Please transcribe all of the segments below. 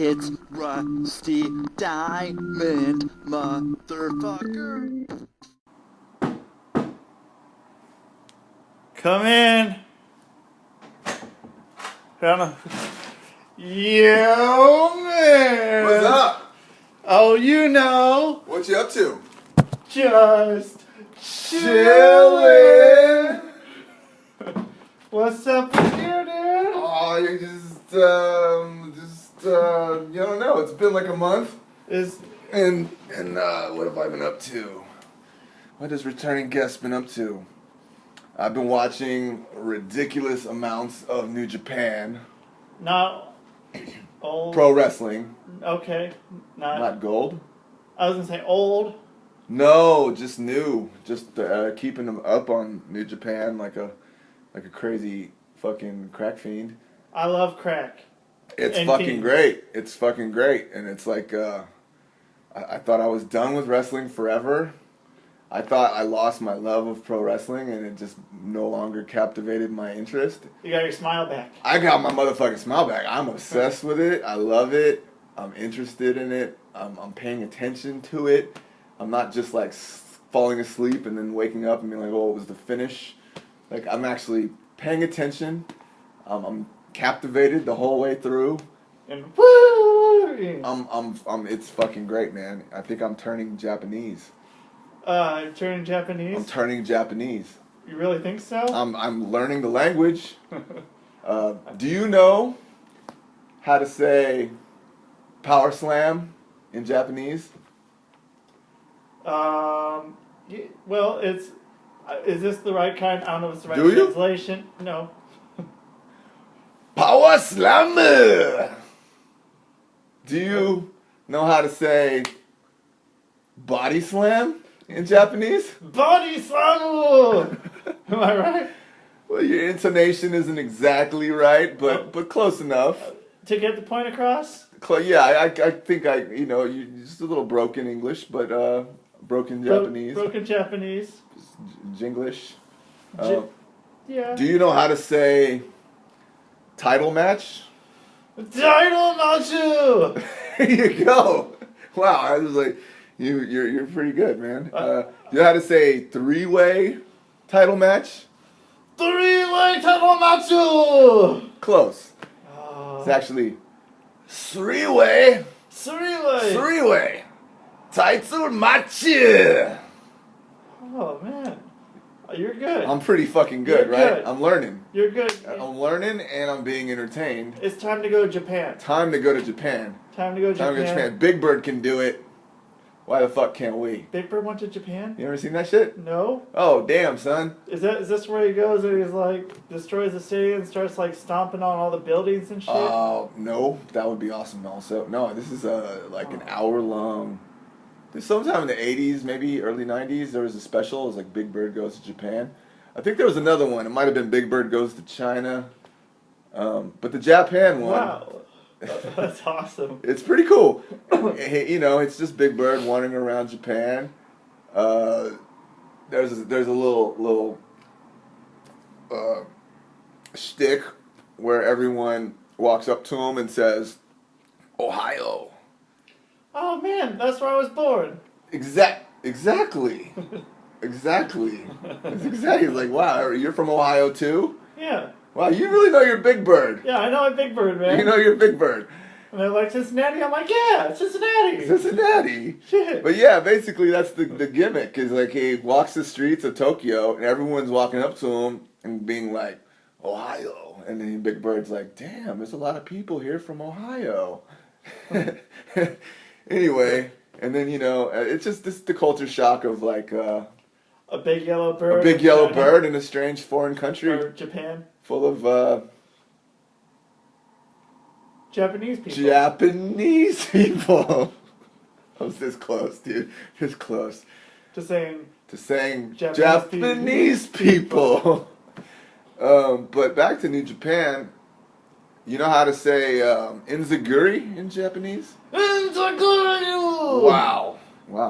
It's Rusty Diamond, motherfucker. Come in. Yo, man. What's up? Oh, you know. What you up to? Just Chillin'. What's up with you, dude? Oh, you you don't know. It's been like a month. And what have I been up to? What has returning guests been up to? I've been watching ridiculous amounts of New Japan. Not old. Pro wrestling. Okay. Not gold. I was gonna say old. No, just new. Just keeping them up on New Japan like a crazy fucking crack fiend. I love crack. It's and fucking fiends. great. It's fucking great. And it's like, I thought I was done with wrestling forever. I thought I lost my love of pro wrestling and it just no longer captivated my interest. You got your smile back. I got my motherfucking smile back. I'm obsessed with it. I love it. I'm interested in it. I'm paying attention to it. I'm not just like falling asleep and then waking up and being like, oh, it was the finish. Like, I'm actually paying attention. I'm captivated the whole way through. And woo! It's fucking great, man. I think I'm turning Japanese. Turning Japanese? I'm turning Japanese. You really think so? I'm learning the language. Do you know how to say power slam in Japanese? Well, it's... is this the right kind? I don't know if it's the right Do you? translation. No. Power slam! Do you know how to say body slam in Japanese? Body slam! Am I right? Well, your intonation isn't exactly right, but close enough. To get the point across? Yeah, I think you just a little broken English, but broken Japanese. Broken Japanese. Jinglish. Yeah. Do you know how to say title match? Title match! There you go. Wow, I was like, you're pretty good, man. You know how to say three-way title match? Three-way title match! Close. It's actually three-way. Three-way. Three-way title match. Oh, man. You're good. I'm pretty fucking good, You're right? good. I'm learning. You're good. I'm learning and I'm being entertained. It's time to go to Japan. Time to go to Japan. Time to go to Japan. Big Bird can do it. Why the fuck can't we? Big Bird went to Japan? You ever seen that shit? No. Oh, damn, son. Is this where he goes and he's like, destroys the city and starts like stomping on all the buildings and shit? Oh, no. That would be awesome also. No, this is like an hour-long... Sometime in the 80s, maybe early 90s, there was a special. It was like Big Bird Goes to Japan. I think there was another one. It might have been Big Bird Goes to China. But the Japan one... Wow. That's awesome. It's pretty cool. It's just Big Bird wandering around Japan. There's a little shtick where everyone walks up to him and says, Ohio. Oh man, that's where I was born. Exactly. Exactly. It's exactly like, wow, you're from Ohio too? Yeah. Wow, you really know you're Big Bird. Yeah, I know I'm Big Bird, man. You know you're Big Bird. And they're like, Cincinnati? I'm like, yeah, it's Cincinnati. Cincinnati. Shit. But yeah, basically that's the gimmick, is like he walks the streets of Tokyo and everyone's walking up to him and being like, Ohio. And then Big Bird's like, damn, there's a lot of people here from Ohio. Anyway, and then, it's just the culture shock of like... a big yellow bird. A big yellow bird in a strange foreign country. Or Japan. Full of... Japanese people. Japanese people. I was this close, dude. This close. To saying Japanese people. But back to New Japan. You know how to say inzaguri in Japanese? Inzaguri! Wow,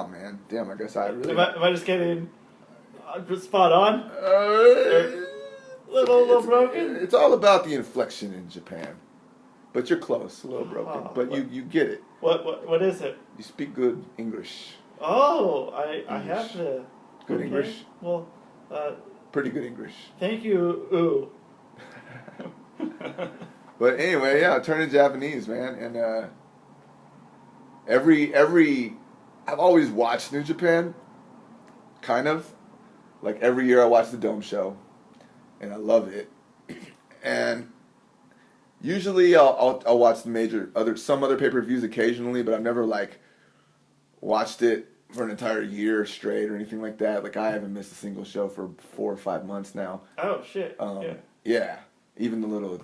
man. Damn, I guess I really... Am I just getting spot on? Uh, Little broken? It's all about the inflection in Japan. But you're close, a little broken. Oh, but you get it. What is it? You speak good English. Oh, I have to. Good okay. English? Well, Pretty good English. thank you, ooh. But anyway, yeah, turning Japanese, man. And I've always watched New Japan. Kind of. Like every year I watch the Dome show. And I love it. And usually I'll watch some other pay-per-views occasionally, but I've never like watched it for an entire year straight or anything like that. Like I haven't missed a single show for 4 or 5 months now. Oh shit! Yeah, even the little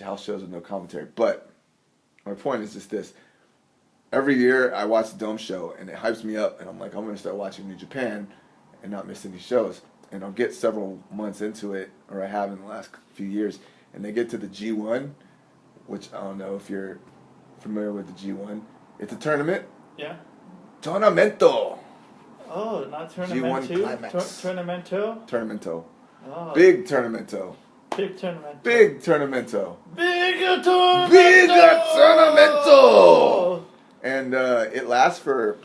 house shows with no commentary. But my point is just this: every year I watch the Dome show and it hypes me up, and I'm like, I'm gonna start watching New Japan and not miss any shows. And I'll get several months into it, or I have in the last few years, and they get to the G1, which I don't know if you're familiar with the G1. It's a tournament. Yeah. Tournamento. Oh, not tournament G1 two. climax. Tournamento. Tournamento. Oh. Big tournamento. Big tournament. Big tournamento. Bigger tournament. Bigger tournamento. And it lasts for,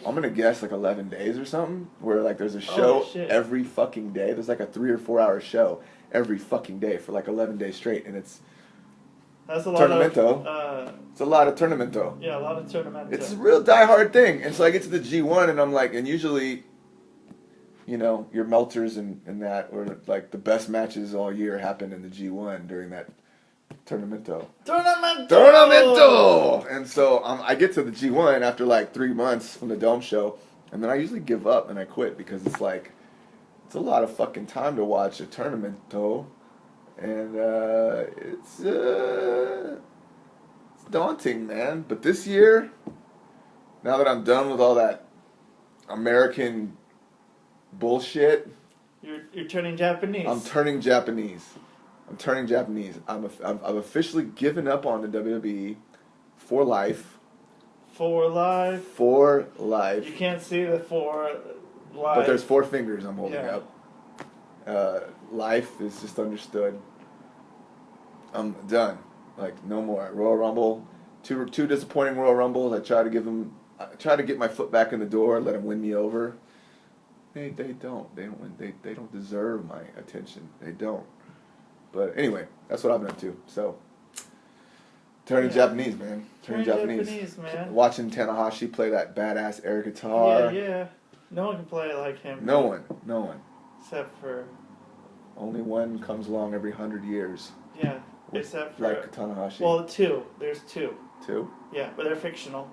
I'm gonna guess, like 11 days or something. Where like there's a show every fucking day. There's like a 3 or 4 hour show every fucking day for like 11 days straight, and it's that's a lot tournamento. Of. It's a lot of tournamento. Yeah, a lot of tournamento. It's a real diehard thing. And so I get to the G1 and I'm like, and usually, you know, your melters and that, or like the best matches all year happen in the G1 during that tournamento. Tournamento! And so I get to the G1 after like 3 months from the Dome show, and then I usually give up and I quit because it's like, it's a lot of fucking time to watch a tournamento, and it's daunting, man. But this year, now that I'm done with all that American bullshit, you're turning Japanese. I'm turning Japanese. I've officially given up on the WWE for life. For life. For life. You can't see the 4 life. But there's 4 fingers I'm holding up. Life is just understood. I'm done. Like, no more. Royal Rumble. Two disappointing Royal Rumbles. I try to get my foot back in the door, let them win me over. They don't. They don't win. They don't deserve my attention. They don't. But anyway, that's what I've been up to. So, turning Japanese, man. Turning Japanese, man. Watching Tanahashi play that badass air guitar. Yeah. No one can play like him. No one. Except for... Only one comes along every 100 years. Yeah, except for... Like Tanahashi. Well, 2. There's 2. 2? Yeah, but they're fictional.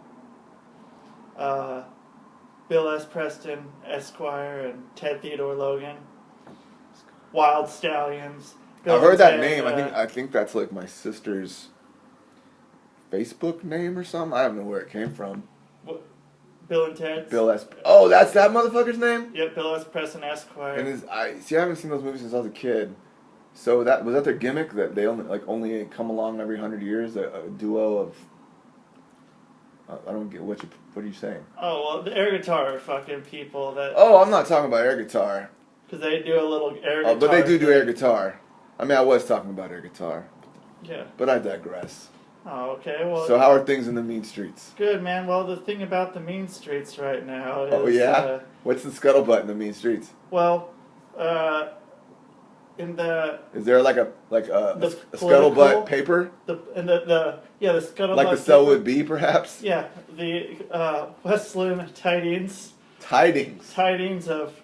Bill S. Preston, Esquire, and Ted Theodore Logan. Wild Stallions. I've heard that name. I think that's like my sister's Facebook name or something. I don't know where it came from. What? Bill and Ted? Bill S. Oh, that's that motherfucker's name? Yep, Bill S. Preston, Esquire. And I haven't seen those movies since I was a kid. So was that their gimmick, that they only come along every 100 years, a duo of... I don't get what are you saying? Oh, well, the air guitar fucking people that... Oh, I'm not talking about air guitar. Because they do a little air guitar. But they do air guitar. I mean, I was talking about air guitar. Yeah. But I digress. Oh, okay. Well. So how are things in the mean streets? Good, man. Well, the thing about the mean streets right now is... Oh, yeah? What's the scuttlebutt in the mean streets? Well, in the... Is there like a scuttlebutt paper? The scuttlebutt like the Selwood Bee, perhaps? Yeah. The West Linn tidings. Tidings of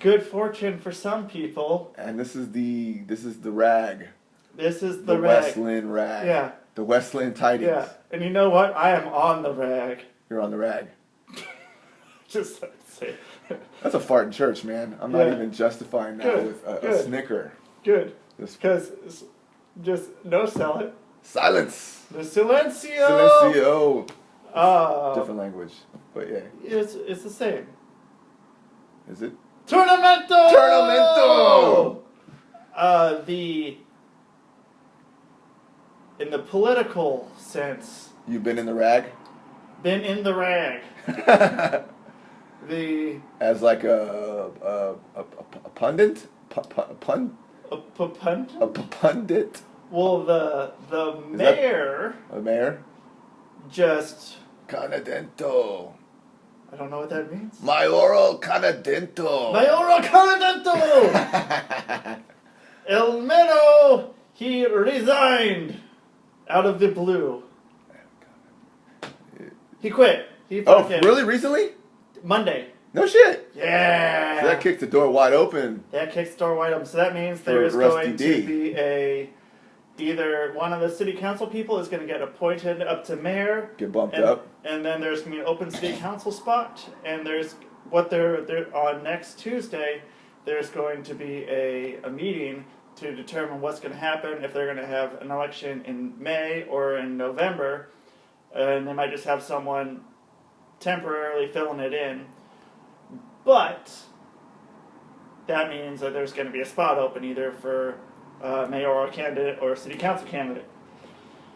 good fortune for some people. And this is the rag. This is the rag. West Linn rag. Yeah. The West Linn tidings. Yeah. And you know what? I am on the rag. You're on the rag. Just say. That's a fart in church, man. I'm not even justifying that with a snicker. Good. Because just no sell it. Silence. The silencio. Silencio. Different language, but yeah. It's the same. Is it? Tournamento. in the political sense, You've been in the rag? been in the rag. The As like a pundit? a pundit? A pundit? Well, the mayor A mayor? just Canadento. I don't know what that means. Mayoral Canadento. Mayoral Canadento. El Mero, he resigned out of the blue. He quit. He Oh, fucking really? Recently? Monday. No shit. Yeah. So that kicked the door wide open. That kicks the door wide open. So that means there is Rusty going D. to be either one of the city council people is going to get appointed up to mayor. Get bumped up. And then there's going to be an open city council spot. And there's what they're on next Tuesday, there's going to be a meeting to determine what's going to happen, if they're going to have an election in May or in November. And they might just have someone temporarily filling it in. But that means that there's going to be a spot open either for mayoral candidate or city council candidate.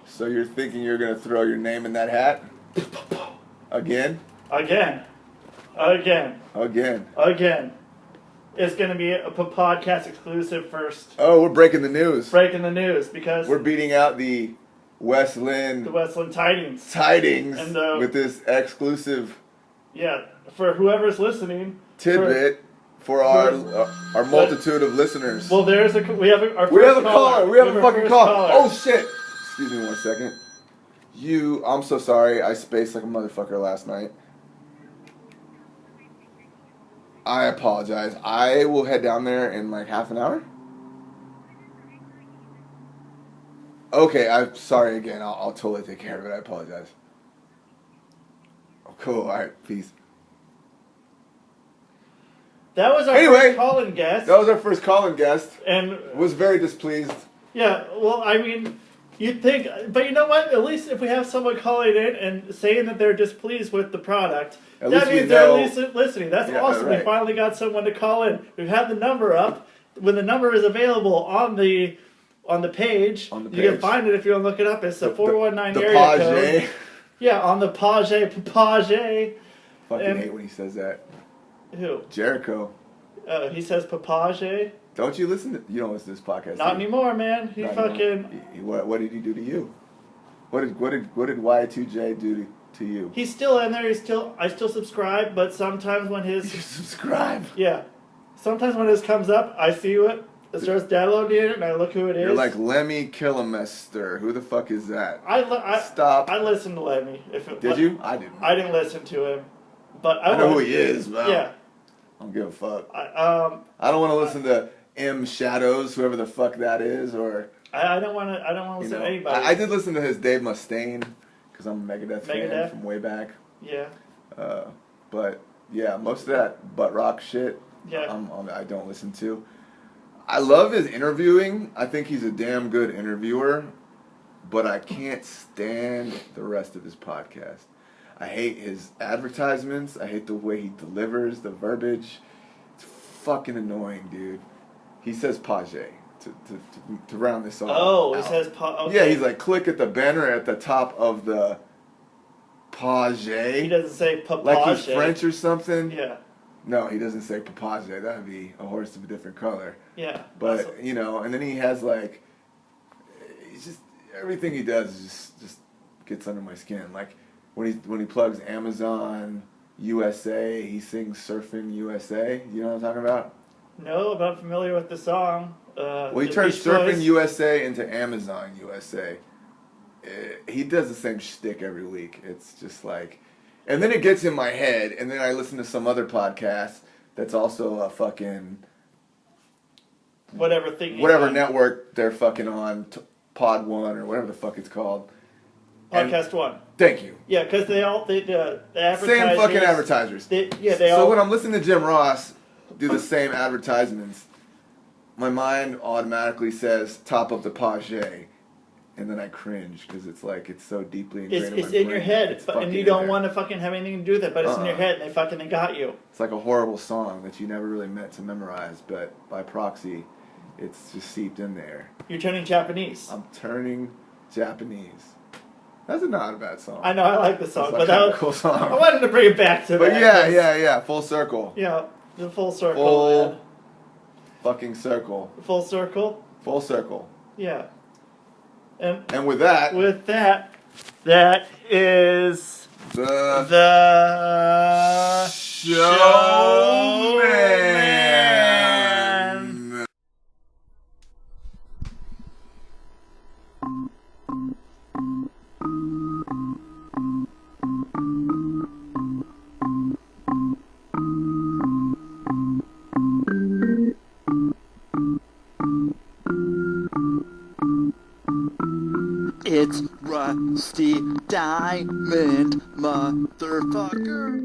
So you're thinking you're going to throw your name in that hat? Again? Again. It's going to be a podcast exclusive first. Oh, we're breaking the news. Breaking the news because We're beating out the West Linn the Westland Tidings. tidings with this exclusive For whoever's listening. tidbit for our multitude of listeners. Well, we have our We first have a caller. We have a fucking caller. caller. Oh shit! Excuse me 1 second. I'm so sorry. I spaced like a motherfucker last night. I apologize. I will head down there in like half an hour. Okay, I'm sorry again. I'll totally take care of it. I apologize. Oh, cool. All right, peace. That was our Anyway, first call-in guest. That was our first call-in guest. And Was very displeased. yeah, well, I mean, you'd think, but you know what? At least if we have someone calling in and saying that they're displeased with the product, At that least we means they're know- at least listening. That's Yeah, awesome. right. We finally got someone to call in. We've had the number up. When the number is available on the page, you can page. find it if you want to look it up. It's the 419 the area Page. code. Yeah, on the Page. Fucking And- hate when he says that. Who? Jericho. He says Papage. Don't you listen to... You don't listen to this podcast. Not do you? anymore, man. He Not fucking... anymore. What did he do to you? What did Y2J do to you? He's still in there. I still subscribe, but sometimes when You his... subscribe. Yeah. Sometimes when his comes up, I see it. It starts downloading it, and I look who it is. You're like Lemmy Kilmister. Who the fuck is that? Stop. I listened to Lemmy. Did you? I didn't. I didn't listen to him. But I know who he is, but Yeah. I don't give a fuck. I don't want to listen to M Shadows, whoever the fuck that is, or... I don't want to listen to anybody. I did listen to his Dave Mustaine, because I'm a Megadeth fan from way back. Yeah. But, yeah, most of that butt rock shit, Yeah. I don't listen to. I love his interviewing. I think he's a damn good interviewer, but I can't stand the rest of his podcast. I hate his advertisements. I hate the way he delivers the verbiage. It's fucking annoying, dude. He says Page to round this off. Oh, he says Page. Yeah, he's like, click at the banner at the top of the Page. He doesn't say Papage. Like he's French or something. Yeah. No, he doesn't say Papage. That would be a horse of a different color. Yeah. But, and then he has like, he's just, everything he does is just gets under my skin. Like, when he plugs Amazon USA, he sings Surfing USA. You know what I'm talking about? No, I'm not familiar with the song. Well, he turns Surfing USA into Amazon USA. He does the same shtick every week. It's just like... And then it gets in my head, and then I listen to some other podcast that's also a fucking... Whatever network they're fucking on, Pod One, or whatever the fuck it's called. Podcast One. Thank you. Yeah, because the advertisers... Same fucking advertisers. So when I'm listening to Jim Ross do the same advertisements, my mind automatically says top of the Page, and then I cringe because it's like it's so deeply ingrained in my brain. It's in your head, and you don't want to fucking have anything to do with it, but it's in your head, and they fucking got you. It's like a horrible song that you never really meant to memorize, but by proxy, it's just seeped in there. You're turning Japanese. I'm turning Japanese. That's not a bad song. I know, I like the song, It's but like that a was, cool song. I wanted to bring it back to But that. yeah, full circle. Yeah, the full circle. Full Man. fucking circle. Full circle. Full circle. Yeah. And with that, that is the showman. It's Rusty Diamond, motherfucker.